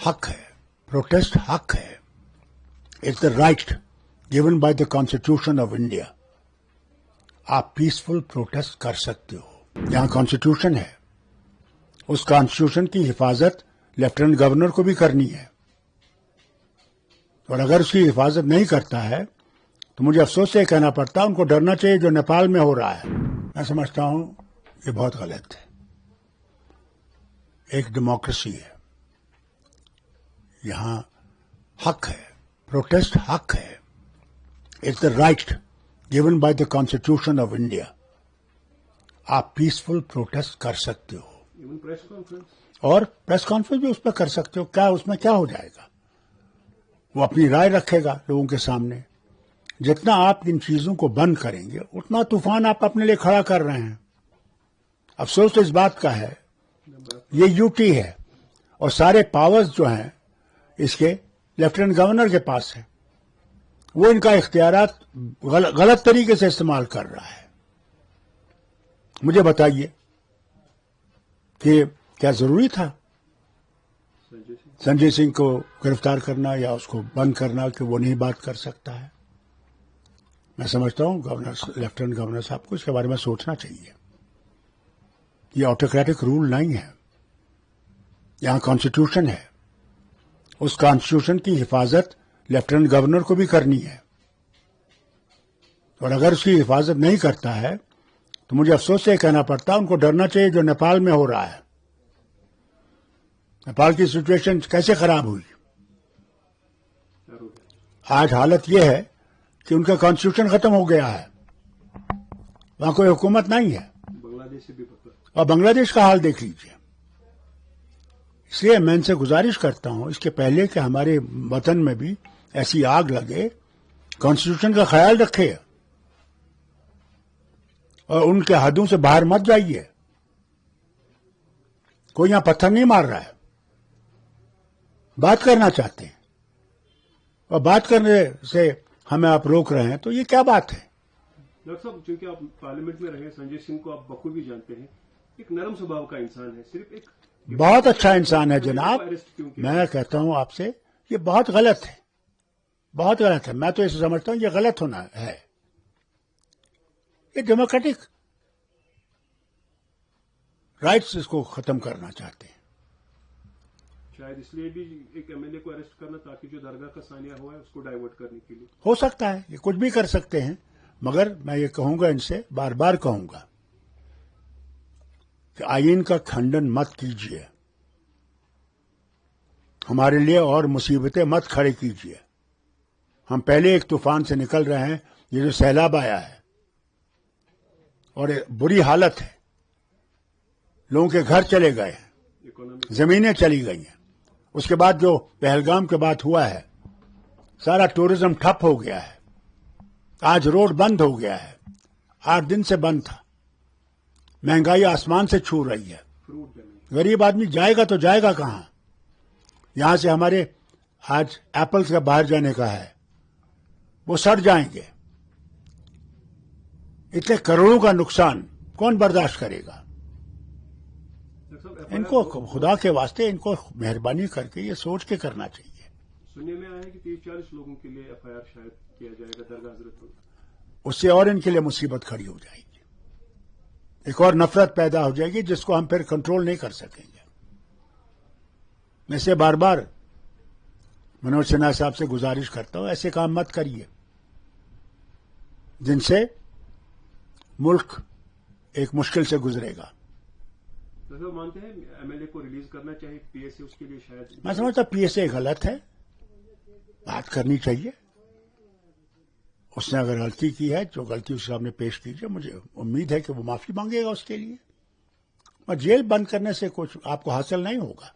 حق ہے, پروٹیسٹ حق ہے. It's the right given by the Constitution of India. آپ پیسفل پروٹیسٹ کر سکتے ہو. یہاں کانسٹیٹیوشن ہے, اس کانسٹیٹیوشن کی حفاظت لیفٹیننٹ گورنر کو بھی کرنی ہے, اور اگر اس کی حفاظت نہیں کرتا ہے تو مجھے افسوس سے کہنا پڑتا ان کو ڈرنا چاہیے جو نیپال میں ہو رہا ہے. میں سمجھتا ہوں یہ بہت غلط ہے. ایک ڈیموکریسی ہے, یہاں حق ہے, پروٹیسٹ حق ہے. It's the right given by the Constitution of India. آپ پیسفل پروٹیسٹ کر سکتے ہو, اور پریس کانفرنس بھی اس پہ کر سکتے ہو. کیا اس میں کیا ہو جائے گا؟ وہ اپنی رائے رکھے گا لوگوں کے سامنے. جتنا آپ ان چیزوں کو بند کریں گے اتنا طوفان آپ اپنے لیے کھڑا کر رہے ہیں. افسوس تو اس بات کا ہے یہ یو ٹی ہے, اور سارے پاورز جو ہیں اس کے لیفٹیننٹ گورنر کے پاس ہیں. وہ ان کا اختیارات غلط طریقے سے استعمال کر رہا ہے. مجھے بتائیے کہ کیا ضروری تھا سنجے سنگھ کو گرفتار کرنا یا اس کو بند کرنا کہ وہ نہیں بات کر سکتا ہے؟ میں سمجھتا ہوں لیفٹیننٹ گورنر صاحب کو اس کے بارے میں سوچنا چاہیے. یہ آٹوکریٹک رول نہیں ہے, یہاں کانسٹیٹیوشن ہے. اس کانسٹیٹیوشن کی حفاظت لیفٹیننٹ گورنر کو بھی کرنی ہے, اور اگر اس کی حفاظت نہیں کرتا ہے تو مجھے افسوس سے کہنا پڑتا ان کو ڈرنا چاہیے جو نیپال میں ہو رہا ہے. نیپال کی سچویشن کیسے خراب ہوئی؟ آج حالت یہ ہے کہ ان کا کانسٹیٹیوشن ختم ہو گیا ہے, وہاں کوئی حکومت نہیں ہے, اور بنگلہ دیش کا حال دیکھ لیجیے. اس لیے میں ان سے گزارش کرتا ہوں اس کے پہلے کہ ہمارے وطن میں بھی ایسی آگ لگے, کانسٹیٹیوشن کا خیال رکھے اور ان کے حدوں سے باہر مت جائیے. کوئی یہاں پتھر نہیں مار رہا ہے, بات کرنا چاہتے ہیں, اور بات کرنے سے ہمیں آپ روک رہے ہیں, تو یہ کیا بات ہے؟ ڈاکٹر صاحب, چونکہ آپ پارلیمنٹ میں رہے, سنجے سنگھ کو آپ بخوبی جانتے ہیں, ایک نرم سبھاؤ کا انسان ہے, صرف ایک بہت اچھا انسان ہے جناب. میں کہتا ہوں آپ سے یہ بہت غلط ہے, بہت غلط ہے. میں تو اسے سمجھتا ہوں یہ غلط ہونا ہے. یہ ڈیموکریٹک رائٹس اس کو ختم کرنا چاہتے ہیں. شاید اس لیے بھی ایک ایم ایل اے کو اریسٹ کرنا تاکہ جو درگاہ کا سانیہ ہوا ہے اس کو ڈائیورٹ کرنے کے لیے ہو سکتا ہے. یہ کچھ بھی کر سکتے ہیں, مگر میں یہ کہوں گا ان سے, بار بار کہوں گا کہ آئین کا کھنڈن مت کیجیے, ہمارے لیے اور مصیبتیں مت کھڑے کیجیے. ہم پہلے ایک طوفان سے نکل رہے ہیں, یہ جو سیلاب آیا ہے اور بری حالت ہے, لوگوں کے گھر چلے گئے ہیں, زمینیں چلی گئی ہیں. اس کے بعد جو پہلگام کے بعد ہوا ہے, سارا ٹورزم ٹھپ ہو گیا ہے. آج روڈ بند ہو گیا ہے, 8 دن سے بند تھا. مہنگائی آسمان سے چھو رہی ہے. غریب آدمی جائے گا تو جائے گا کہاں؟ یہاں سے ہمارے آج ایپلز کا باہر جانے کا ہے, وہ سڑ جائیں گے. اتنے کروڑوں کا نقصان کون برداشت کرے گا؟ ان کو خدا کے واسطے ان کو مہربانی کر کے یہ سوچ کے کرنا چاہیے. سننے میں آیا کہ 30-40 لوگوں کے لیے ایف آئی آر شاید کیا جائے گا درگاہ حضرت. اس سے اور ان کے لیے مصیبت کھڑی ہو جائے گی, ایک اور نفرت پیدا ہو جائے گی جس کو ہم پھر کنٹرول نہیں کر سکیں گے. میں سے بار بار منوج سنہا صاحب سے گزارش کرتا ہوں ایسے کام مت کریے جن سے ملک ایک مشکل سے گزرے گا. مانتے ہیں ایم ایل اے کو ریلیز کرنا چاہیے, پی ایس اے اس کے لیے شاید. میں سمجھتا پی ایس اے غلط ہے, بات کرنی چاہیے. اس نے اگر غلطی کی ہے, جو غلطی اس سامنے پیش کیجیے, مجھے امید ہے کہ وہ معافی مانگے گا اس کے لیے. اور جیل بند کرنے سے کچھ آپ کو حاصل نہیں ہوگا.